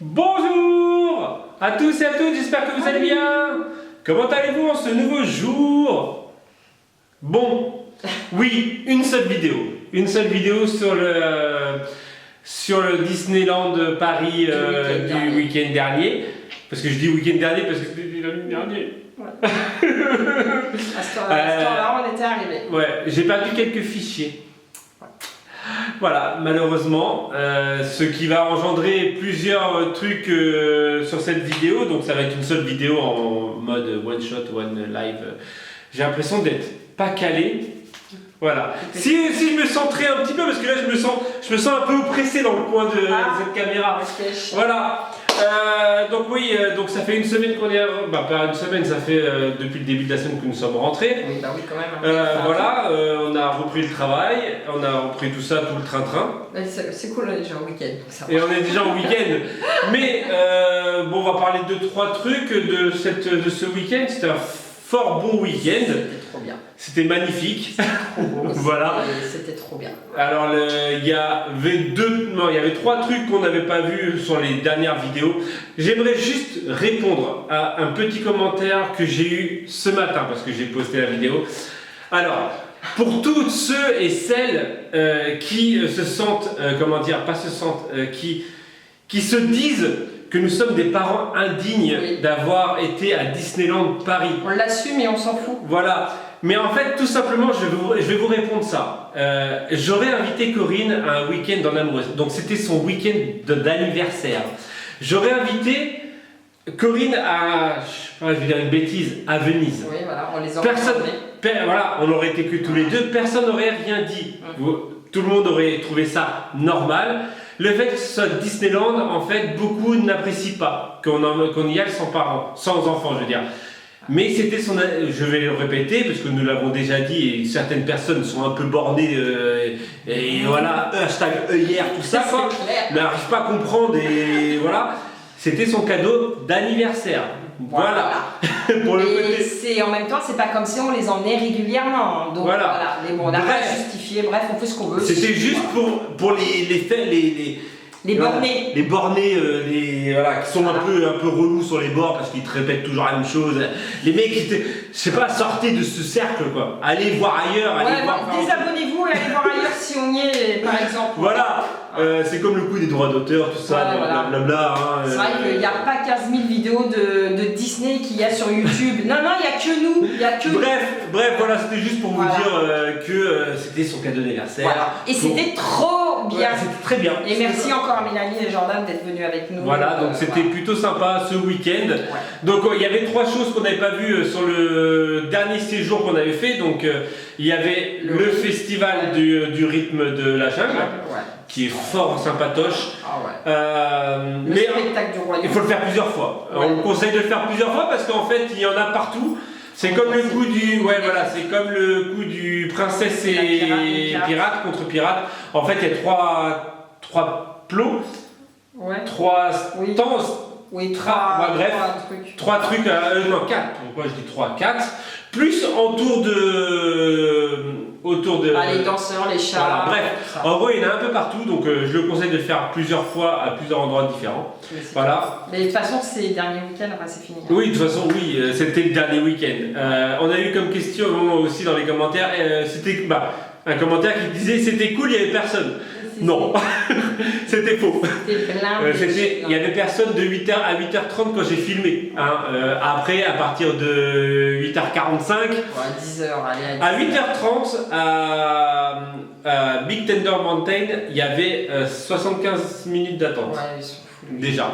Bonjour à tous et à toutes, j'espère que vous allez bien. Comment allez-vous en ce nouveau jour? Bon, oui, une seule vidéo sur le Disneyland Paris du week-end dernier. Parce que je dis week-end dernier parce que c'était la nuit dernière. Ouais. À ce temps-là, on était arrivé. Ouais, j'ai perdu quelques fichiers. Voilà, malheureusement, ce qui va engendrer plusieurs trucs sur cette vidéo, donc ça va être une seule vidéo en mode one shot, one live. J'ai l'impression d'être pas calé. Voilà. Si je me centrais un petit peu, parce que là je me sens un peu oppressé dans le coin de cette caméra. Voilà. Donc oui, donc ça fait une semaine qu'on est... pas une semaine, ça fait depuis le début de la semaine que nous sommes rentrés. Oui, bah oui, quand même. Voilà, on a repris le travail, on a repris tout ça, tout le train-train. C'est cool, on est déjà en week-end. Et on est déjà en week-end. Mais bon, on va parler de 3 trucs de ce week-end. C'était un fort bon week-end. C'était trop bien. C'était magnifique. Trop beau. Voilà. C'était trop bien. Alors, il y avait 3 trucs qu'on n'avait pas vus sur les dernières vidéos. J'aimerais juste répondre à un petit commentaire que j'ai eu ce matin, parce que j'ai posté la vidéo. Alors, pour toutes ceux et celles qui se sentent, qui se disent que nous sommes des parents indignes d'avoir été à Disneyland Paris. On l'assume et on s'en fout. Voilà. Mais en fait, tout simplement, je vais vous répondre ça. J'aurais invité Corinne à un week-end en amoureuse. Donc c'était son week-end d'anniversaire. J'aurais invité Corinne à, je vais dire une bêtise, à Venise. Oui, voilà, on les aurait voilà, on aurait été que tous les deux, personne n'aurait rien dit. Tout le monde aurait trouvé ça normal. Le fait que ce soit Disneyland, en fait, beaucoup n'apprécient pas qu'on y aille sans parents, sans enfants, je veux dire. Mais c'était je vais le répéter parce que nous l'avons déjà dit et certaines personnes sont un peu bornées et voilà, hashtag œillère, tout ça, quoi, mais n'arrivent pas à comprendre et voilà. C'était son cadeau d'anniversaire. Voilà. Pour le côté. En même temps, c'est pas comme si on les emmenait régulièrement. Donc voilà. Mais bon, on n'a pas à justifier, bref, on fait ce qu'on veut. C'était juste pour les bornés. Les bornés, qui sont un peu relous sur les bords parce qu'ils te répètent toujours la même chose. Les mecs, je sais pas, sortez de ce cercle, quoi. Allez voir ailleurs. Désabonnez-vous et allez voir ailleurs si on y est, par exemple. Voilà. C'est comme le coup des droits d'auteur, tout ça, blablabla. C'est vrai qu'il n'y a pas 15 000 vidéos de Disney qu'il y a sur YouTube. Non, il n'y a que nous. Bref, voilà, c'était juste pour vous dire que c'était son cadeau d'anniversaire. Voilà. Et c'était trop bien. C'était très bien. Et merci encore à Mélanie et Jordan d'être venus avec nous. Voilà, donc c'était plutôt sympa ce week-end. Donc il y avait 3 choses qu'on n'avait pas vues sur le dernier séjour qu'on avait fait. Donc il y avait le festival du rythme de la jungle. Qui est fort sympatoche. Le spectacle du royaume. Il faut le faire plusieurs fois. On vous conseille de le faire plusieurs fois parce qu'en fait il y en a partout. C'est comme le coup c'est comme le coup du princesse et pirate contre pirate. En fait il y a 3 plots, 3 stances. Oui, 3 trucs, non 4, pourquoi je dis 3, 4, plus autour de... les danseurs, les chats... Voilà, bref, en gros il y en a un peu partout, donc je le conseille de le faire plusieurs fois à plusieurs endroits différents. Voilà. Mais de toute façon c'est le dernier week-end, c'est fini. Oui, de toute façon, c'était le dernier week-end. On a eu comme question aussi dans les commentaires, c'était un commentaire qui disait c'était cool, il n'y avait personne. Non, c'était faux. Il y avait personne de 8h à 8h30 quand j'ai filmé. Après, à partir de 8h45, 10h, à 8h30 à Big Thunder Mountain, il y avait 75 minutes d'attente. Déjà,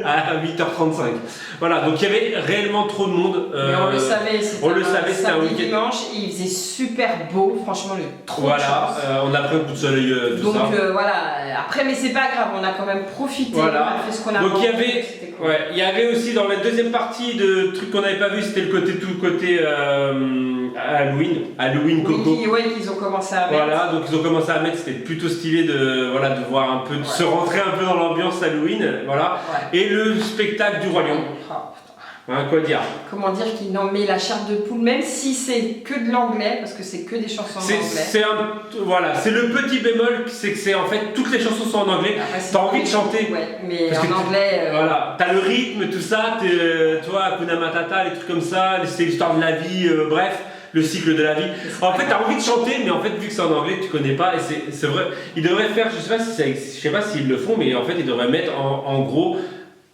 à 8h35. Voilà, donc il y avait réellement trop de monde. Mais on le savait, c'était un week-end. Dimanche, et il faisait super beau, franchement, trop de chance. On a pris un coup de soleil, tout ça. Donc après, mais c'est pas grave, on a quand même profité, on a fait ce qu'on a donc il y avait aussi dans la deuxième partie de trucs qu'on n'avait pas vu, c'était le côté Halloween Coco. Qu'ils ont commencé à mettre. Voilà, donc ils ont commencé à mettre, c'était plutôt stylé de voir un peu, de se rentrer un peu dans l'ambiance Halloween, voilà. Et le spectacle du royaume. Hein, quoi dire? Comment dire qu'il n'en met la chair de poule, même si c'est que de l'anglais, parce que c'est que des chansons en anglais. Voilà, c'est le petit bémol, c'est que c'est en fait toutes les chansons sont en anglais. T'as envie de chanter. Ouais, mais parce en anglais. Voilà, t'as le rythme, tout ça, toi, Hakuna Matata, les trucs comme ça, c'est l'histoire de la vie, bref, le cycle de la vie. En fait, t'as envie de chanter, mais en fait, vu que c'est en anglais, tu connais pas, et c'est vrai. Ils devraient faire, je sais pas s'ils le font, mais en fait, ils devraient mettre en gros.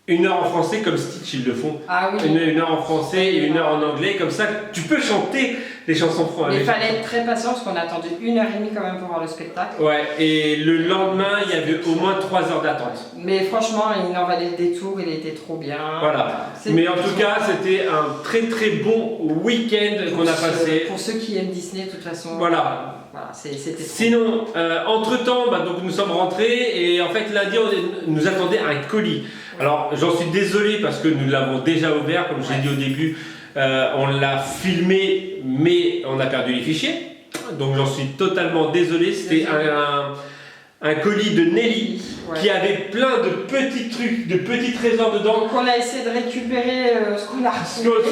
1 heure en français comme Stitch ils le font. Ah oui. Une heure en français et 1 heure en anglais, comme ça tu peux chanter les chansons françaises. Mais il fallait être très patient parce qu'on a attendu 1h30 quand même pour voir le spectacle. Ouais, et le lendemain il y avait au moins 3 heures d'attente. Mais franchement, il en valait le détour, il était trop bien. Voilà. Mais en tout cas, c'était un très très bon week-end qu'on a passé. Pour ceux qui aiment Disney, de toute façon. Voilà. C'était Sinon, entre-temps, donc nous sommes rentrés et en fait lundi on nous attendait un colis. Alors j'en suis désolé parce que nous l'avons déjà ouvert, comme j'ai dit au début, on l'a filmé mais on a perdu les fichiers. Donc j'en suis totalement désolé, c'était un colis de Nelly qui avait plein de petits trucs, de petits trésors dedans. Donc on a essayé de récupérer ce qu'on a retrouvé.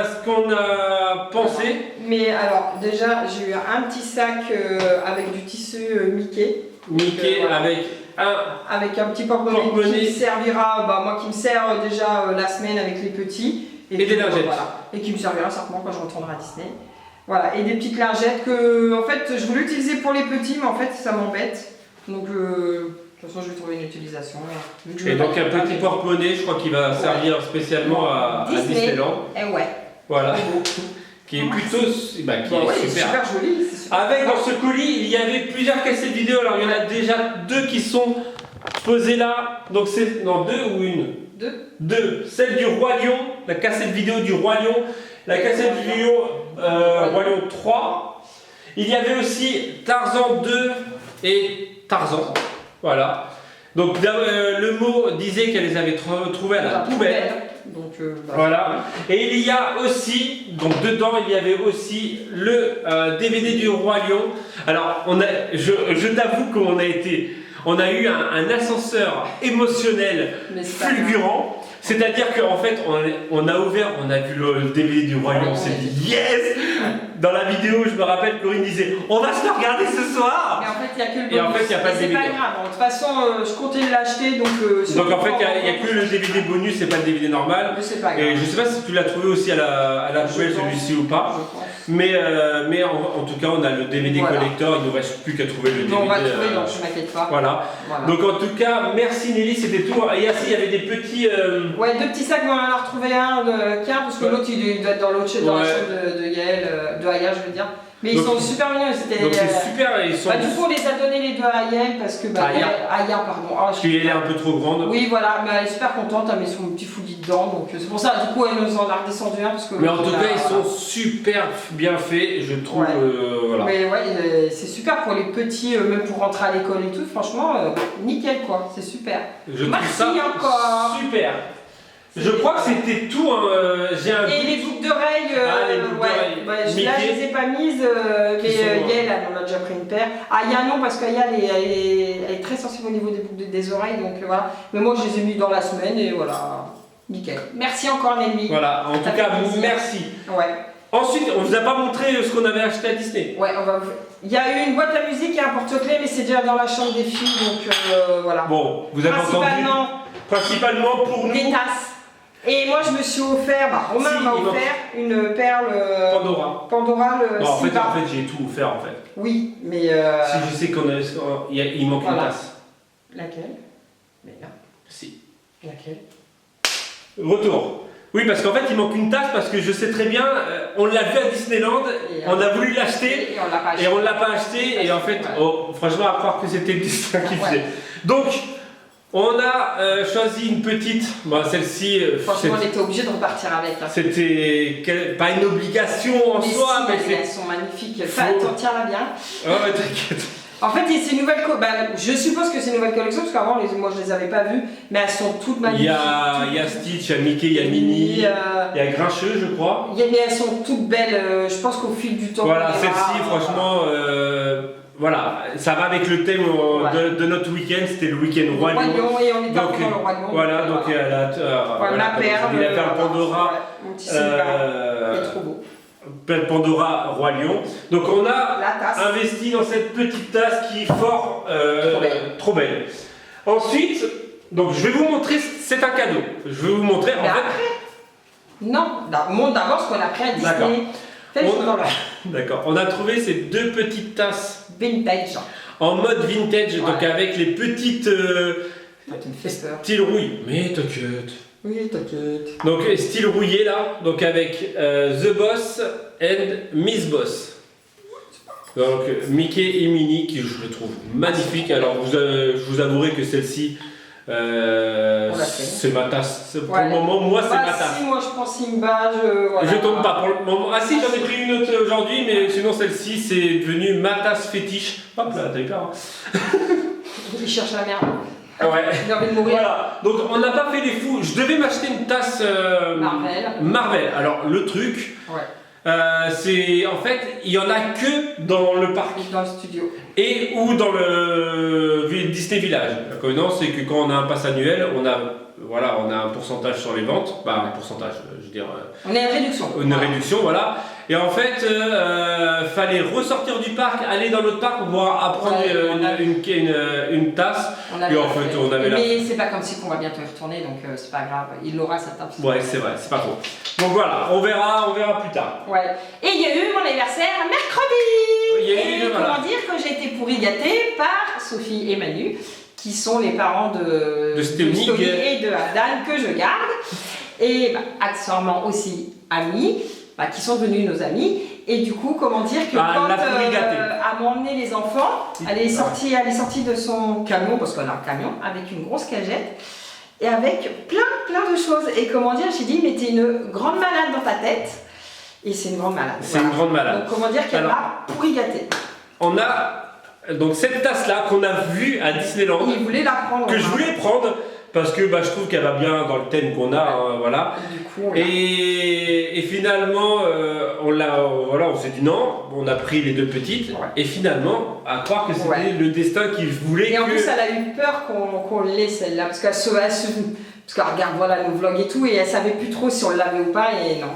Ce qu'on a pensé. Mais alors déjà j'ai eu un petit sac avec du tissu Mickey. Mickey avec un petit porte-monnaie qui me servira, moi qui me sert déjà la semaine avec les petits. Et des lingettes. Voilà. Et qui me servira certainement quand je retournerai à Disney. Voilà, et des petites lingettes que en fait je voulais utiliser pour les petits, mais en fait ça m'embête. Donc de toute façon je vais trouver une utilisation. Et donc un petit porte-monnaie, je crois qu'il va servir spécialement à Disneyland. Et ouais. Voilà. Qui est plutôt super. Super joli. Avec dans ce colis, il y avait plusieurs cassettes vidéo. Alors il y en a déjà 2 qui sont posées là. Donc c'est 2 ou une? 2. Celle du Roi Lion, la cassette vidéo du Roi Lion, la cassette vidéo Roi Lion 3. Il y avait aussi Tarzan 2 et Tarzan. Voilà. Donc le mot disait qu'elle les avait trouvées à la poubelle. Donc, voilà. Et il y a aussi, donc dedans, il y avait aussi le DVD du Roi Lion. Alors, je t'avoue on a eu un ascenseur émotionnel fulgurant. C'est-à-dire qu'en fait, on a ouvert, on a vu le DVD du Roi Lion, on s'est dit yes! Dans la vidéo, je me rappelle, Corinne disait on va se le regarder ce soir! Et en fait, il n'y a que le bonus. Et en fait, il n'y a pas de DVD. C'est pas grave, de toute façon, je comptais l'acheter donc. Donc en fait, il n'y a que le DVD bonus, c'est pas le DVD normal. Mais c'est pas grave. Et je sais pas si tu l'as trouvé aussi à la poubelle celui-ci ou pas. Mais en tout cas, on a le DVD collector, il ne nous reste plus qu'à trouver le DVD. On va le trouver, donc je m'inquiète pas. Voilà. Donc en tout cas, merci Nelly, c'était tout. Et il y avait des petits. Ouais, 2 petits sacs, mais on en a retrouvé un de Kian, parce que l'autre il doit être dans l'autre dans la chambre de Yael, de Aya, je veux dire. Mais ils sont super mignons. Donc c'est super. Ils sont... du coup, on les a donné les 2 à Yael parce que. Aya, pardon. Parce qu'elle est un peu trop grande. Oui, voilà, mais elle est super contente, elle met son petit foodie dedans, donc c'est pour ça, du coup, elle nous en a redescendu un. Parce que mais en tout cas, ils sont super bien faits, je trouve. Voilà. Mais ouais, c'est super pour les petits, même pour rentrer à l'école et tout, franchement, nickel quoi, c'est super. Merci encore. Super. Je crois que c'était tout. Et les boucles d'oreilles, je les ai pas mises, mais Yael, elle en a déjà pris une paire. Aya non, parce qu'Aya elle est très sensible au niveau des boucles des oreilles, donc voilà. Mais moi je les ai mis dans la semaine et voilà, nickel. Merci encore Nelly. Voilà, en tout cas, merci. Ouais. Ensuite, on vous a pas montré ce qu'on avait acheté à Disney. Ouais, il y a eu une boîte à musique et un porte-clés, mais c'est déjà dans la chambre des filles, donc voilà. Bon, vous avez entendu. Principalement pour nous. Des tasses. Et moi je me suis offert, Romain m'a offert une perle Pandora le non, en fait j'ai tout offert en fait. Oui, mais si je sais il manque une tasse. Laquelle? Merde. Si. Laquelle? Retour. Oui, parce qu'en fait il manque une tasse parce que je sais très bien, on l'a vu à Disneyland, on a voulu l'acheter et on l'a pas acheté et en fait, franchement à croire que c'était le destin qui faisait. Donc on a choisi une petite, celle-ci. Franchement, on était obligé de repartir avec. C'était pas une obligation en soi, mais elles sont magnifiques. Tiens-la bien. Ouais, t'inquiète. En fait, c'est une nouvelle je suppose que c'est une nouvelle collection parce qu'avant, moi je les avais pas vues, mais elles sont toutes magnifiques. Il y a Stitch, il y a Mickey, il y a Minnie, il y a Grincheux, je crois. Mais elles sont toutes belles. Je pense qu'au fil du temps. Voilà, celle-ci, franchement. voilà, ça va avec le thème de notre week-end, c'était le week-end Roi Lion. Et on était encore dans le Roi Lion. Voilà, donc la perle Pandora. Mon petit Simba, il est trop beau. Perle Pandora Roi Lion. Donc on a investi dans cette petite tasse qui est fort trop belle. Ensuite, donc je vais vous montrer, c'est un cadeau. Je vais vous montrer en fait. Non, montre d'abord ce qu'on a pris à Disney. D'accord, on a trouvé ces deux petites tasses vintage. En mode vintage, donc avec les petites style rouille. Mais t'inquiète. Oui, t'inquiète. Donc style rouillé là, donc avec The Boss and Miss Boss. Donc Mickey et Minnie qui je le trouve magnifique. Alors je vous avouerai que celle-ci c'est ma tasse. Pour le moment, moi c'est ma tasse. Si, moi je prends Simba, je tombe pas pour le moment. Ah si, j'en ai pris une autre aujourd'hui, mais sinon celle-ci c'est devenu ma tasse fétiche. Hop là, t'as eu peur. Il cherche la merde. Ouais. Il a envie de mourir. Voilà. Donc on n'a pas fait les fous. Je devais m'acheter une tasse Marvel. Alors le truc. C'est en fait, il y en a que dans le parc. Dans le studio. Et ou dans le Disney Village. La convenance, c'est que quand on a un pass annuel, on a un pourcentage sur les ventes. Bah, un pourcentage, je veux dire. On est à réduction. Une réduction, voilà. Et en fait, fallait ressortir du parc, aller dans l'autre parc pour pouvoir apprendre une tasse. Et en fait, on avait mais c'est pas comme si on va bientôt y retourner, donc c'est pas grave. Il aura sa tasse. Ouais, c'est vrai, c'est pas faux. Donc voilà, on verra plus tard. Ouais. Et il y a eu mon anniversaire mercredi. Et comment dire que j'ai été pourri gâtée par Sophie et Manu, qui sont les parents de Stéphanie et de Adan que je garde. Et accessoirement aussi amis. Qui sont devenus nos amis, et du coup, comment dire que quand elle m'a emmené les enfants, elle est sortie de son camion, parce qu'on a un camion, avec une grosse cagette, et avec plein de choses. Et comment dire, j'ai dit, mais t'es une grande malade dans ta tête, et c'est une grande malade. C'est une grande malade. Donc comment dire qu'elle m'a pourri gâtée. On a donc cette tasse-là qu'on a vue à Disneyland, il voulait la prendre, que je voulais prendre, parce que je trouve qu'elle va bien dans le thème qu'on a, voilà. Du coup, et finalement, on s'est dit non, on a pris les deux petites, et finalement, à croire que c'était le destin qui voulait et en plus, elle a eu peur qu'on l'ait celle-là, parce qu'elle regarde nos vlogs et tout, et elle savait plus trop si on l'avait ou pas, et non.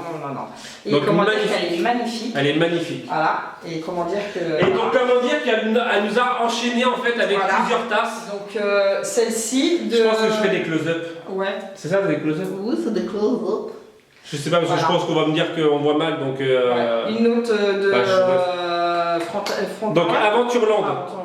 Et donc, comment dire qu'elle est magnifique. Elle est magnifique. Voilà, et comment dire que... Et donc comment dire qu'elle nous a enchaîné en fait avec plusieurs tasses. Donc celle-ci de... Je pense que je fais des close-up. Ouais. C'est ça, des close-up? Oui, c'est des close-up. Je sais pas, parce que je pense qu'on va me dire qu'on voit mal, donc... Une autre de... donc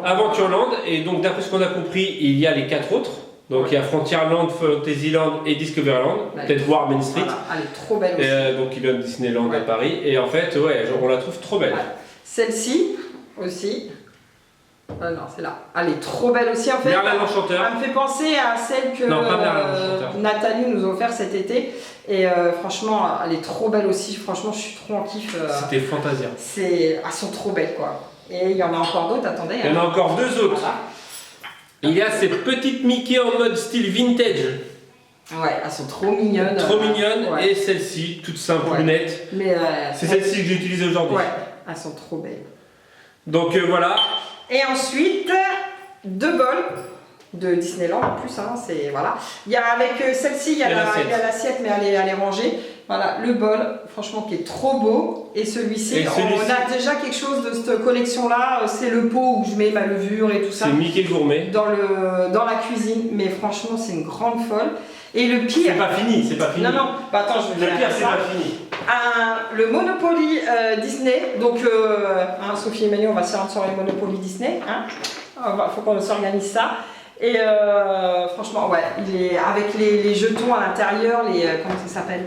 Aventureland, et donc d'après ce qu'on a compris, il y a les 4 autres. Donc il y a Frontierland, Fantasyland et Discoveryland, peut-être voir Main Street. Elle est trop belle aussi. Donc il y a Disneyland à Paris, et en fait, on la trouve trop belle. Celle-ci aussi. Non, c'est là. Elle est trop belle aussi en fait. Merlin l'Enchanteur. Elle me fait penser à celle que Nathalie nous a offert cet été. Et franchement, elle est trop belle aussi. Franchement, je suis trop en kiff. C'était Fantasia. Elles sont trop belles quoi. Et il y en a encore d'autres, attendez. Il y en a encore 2 autres. Voilà. Il y a ces petites Mickey en mode style vintage. Ouais, elles sont trop mignonnes. Trop mignonnes, et celle-ci, toute simple, nette. C'est celle-ci que j'ai utilisée aujourd'hui. Ouais, elles sont trop belles. Donc voilà. Et ensuite, 2 bols de Disneyland en plus, c'est voilà. Il y a avec celle-ci, il y a l'assiette, mais elle est rangée. Voilà, le bol, franchement, qui est trop beau. Et celui-ci, on a déjà quelque chose de cette collection-là. C'est le pot où je mets ma levure et tout ça. C'est Mickey Gourmet. Dans la cuisine, mais franchement, c'est une grande folle. Et le pire... C'est pas fini. Non, attends, je vais le pire, c'est pas fini. Le Monopoly Disney. Donc, Sophie et Manu, on va se rendre sur les Monopoly Disney. Faut qu'on s'organise ça. Et franchement, il est avec les jetons à l'intérieur, comment ça s'appelle?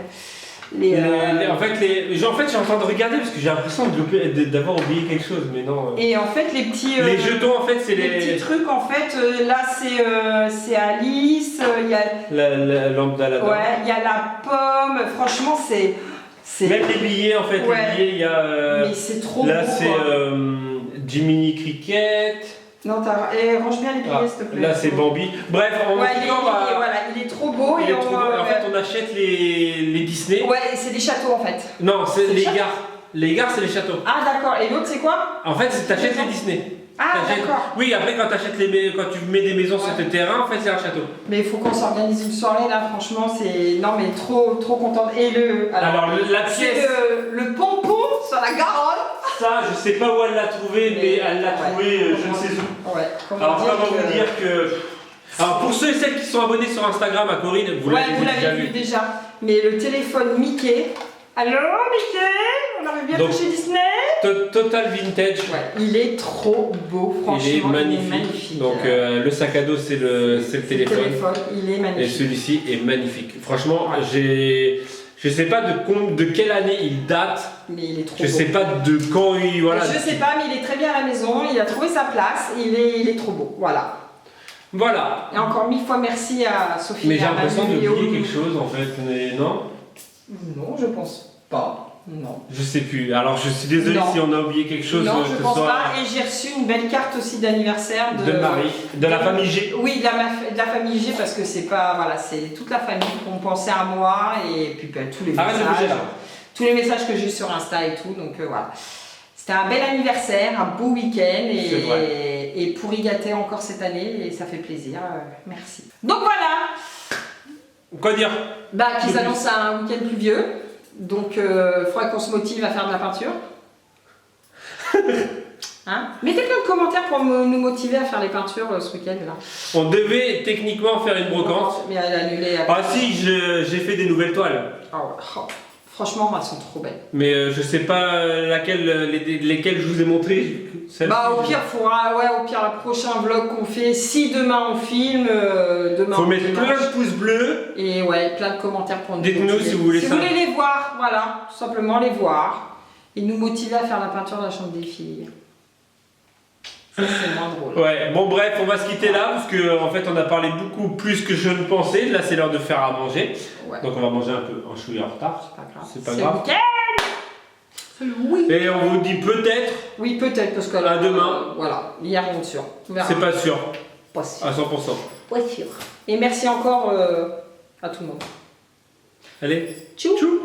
En fait, je suis en train de regarder parce que j'ai l'impression d'avoir oublié quelque chose, mais non. Et en fait, les petits. Les jetons, en fait, c'est les petits trucs, en fait. Là, c'est Alice. Il y a. La lampe d'Aladin. Ouais, il y a la pomme. Franchement, c'est. Même les billets, en fait. Les billets, il y a. Mais c'est trop là, beau. Là, c'est Jiminy Cricket. Non, range bien les billets, s'il te plaît. Là, c'est Bambi. Bref, il est trop beau. En fait, on achète les Disney. Ouais, c'est des châteaux en fait. Non, c'est les gares. Les gares, c'est les châteaux. Ah, d'accord. Et l'autre, c'est quoi? En fait, t'achètes les Disney. Ah, d'accord. Oui, après quand tu mets des maisons sur tes terrains, en fait c'est un château. Mais il faut qu'on s'organise une soirée là, franchement, c'est. Non, mais trop contente. Et la pièce. Le pompon sur la Garonne. Ça, je sais pas où elle l'a trouvé, mais elle l'a trouvé je ne sais où. Ouais, alors, comment vous dire que. Alors, pour ceux et celles qui sont abonnés sur Instagram à Corinne, vous l'avez vu déjà. Mais le téléphone Mickey. Allô, Mickey? On arrive bientôt chez Disney? Total vintage. Ouais, il est trop beau, franchement. Il est magnifique. Donc, le sac à dos, c'est le téléphone. Il est magnifique. Et celui-ci est magnifique. Franchement, je sais pas de quelle année il date. Mais il est trop beau. Je sais pas de quand il. Voilà. Je sais pas, mais il est très bien à la maison. Il a trouvé sa place. Il est trop beau. Voilà. Voilà. Et encore 1000 fois merci à Sophie. Mais j'ai l'impression d'oublier quelque chose en fait. Mais non? Non, je pense pas. Non. Je sais plus. Alors je suis désolé si on a oublié quelque chose. Non, je pense pas. Et j'ai reçu une belle carte aussi d'anniversaire de Marie, de la famille G. Oui, de la famille G parce que c'est pas c'est toute la famille qui ont pensé à moi et puis tous les messages. Tous les messages que j'ai sur Insta et tout. Donc voilà. C'était un bel anniversaire, un beau week-end et pour y gâter encore cette année et ça fait plaisir. Merci. Donc voilà. Quoi dire? Qu'ils annoncent un week-end pluvieux. Donc, il faudra qu'on se motive à faire de la peinture. Hein? Mettez plein de commentaires pour nous motiver à faire les peintures ce week-end là. On devait techniquement faire une brocante. Mais elle a annulé. Ah si, j'ai fait des nouvelles toiles. Franchement, elles sont trop belles. Mais je sais pas lesquelles je vous ai montré. Au pire, au pire, le prochain vlog qu'on fait, si demain on filme, demain faut mettre plein de pouces bleus. Et plein de commentaires pour nous. Dites-nous si vous voulez ça. Si vous voulez les voir, voilà, tout simplement les voir. Et nous motiver à faire la peinture de la chambre des filles. Ça, c'est moins drôle. Ouais, bon bref, on va se quitter là, parce que en fait on a parlé beaucoup plus que je ne pensais. Là c'est l'heure de faire à manger. Ouais. Donc on va manger un peu en chouïa en retard. C'est pas grave. Oui. Et on vous dit peut-être. Oui, peut-être, parce que à demain. Voilà, il n'y a rien de sûr. C'est pas sûr. Pas sûr. À 100%. Pas sûr. Et merci encore à tout le monde. Allez. Tchou. Tchou.